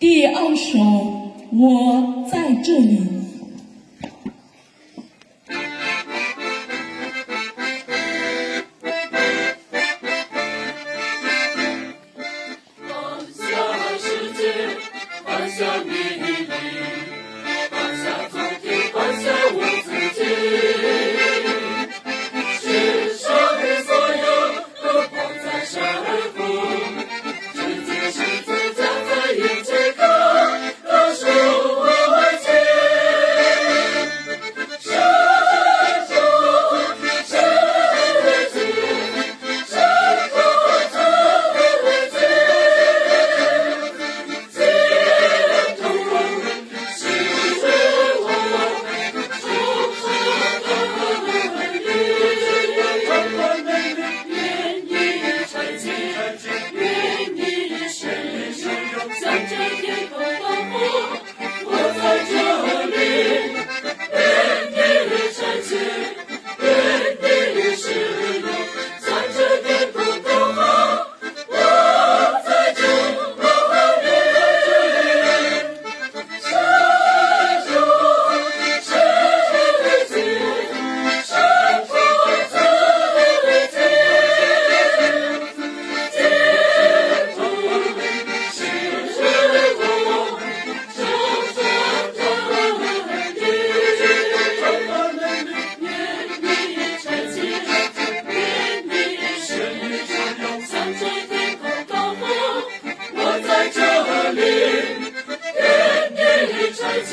第二首我在这里。放下世界，放下秘密，放下昨天，放下我自己。世上的所有都抛在身后，世界是自家在眼前看，都是我前。山中山的景，山中山的景。向着天空高呼，我在这里，愿你拆解，愿你使用。向着天空高呼，我在这里，山中山的景，山中山的景，天空。向着天空高呼，我在这里，愿你拆解。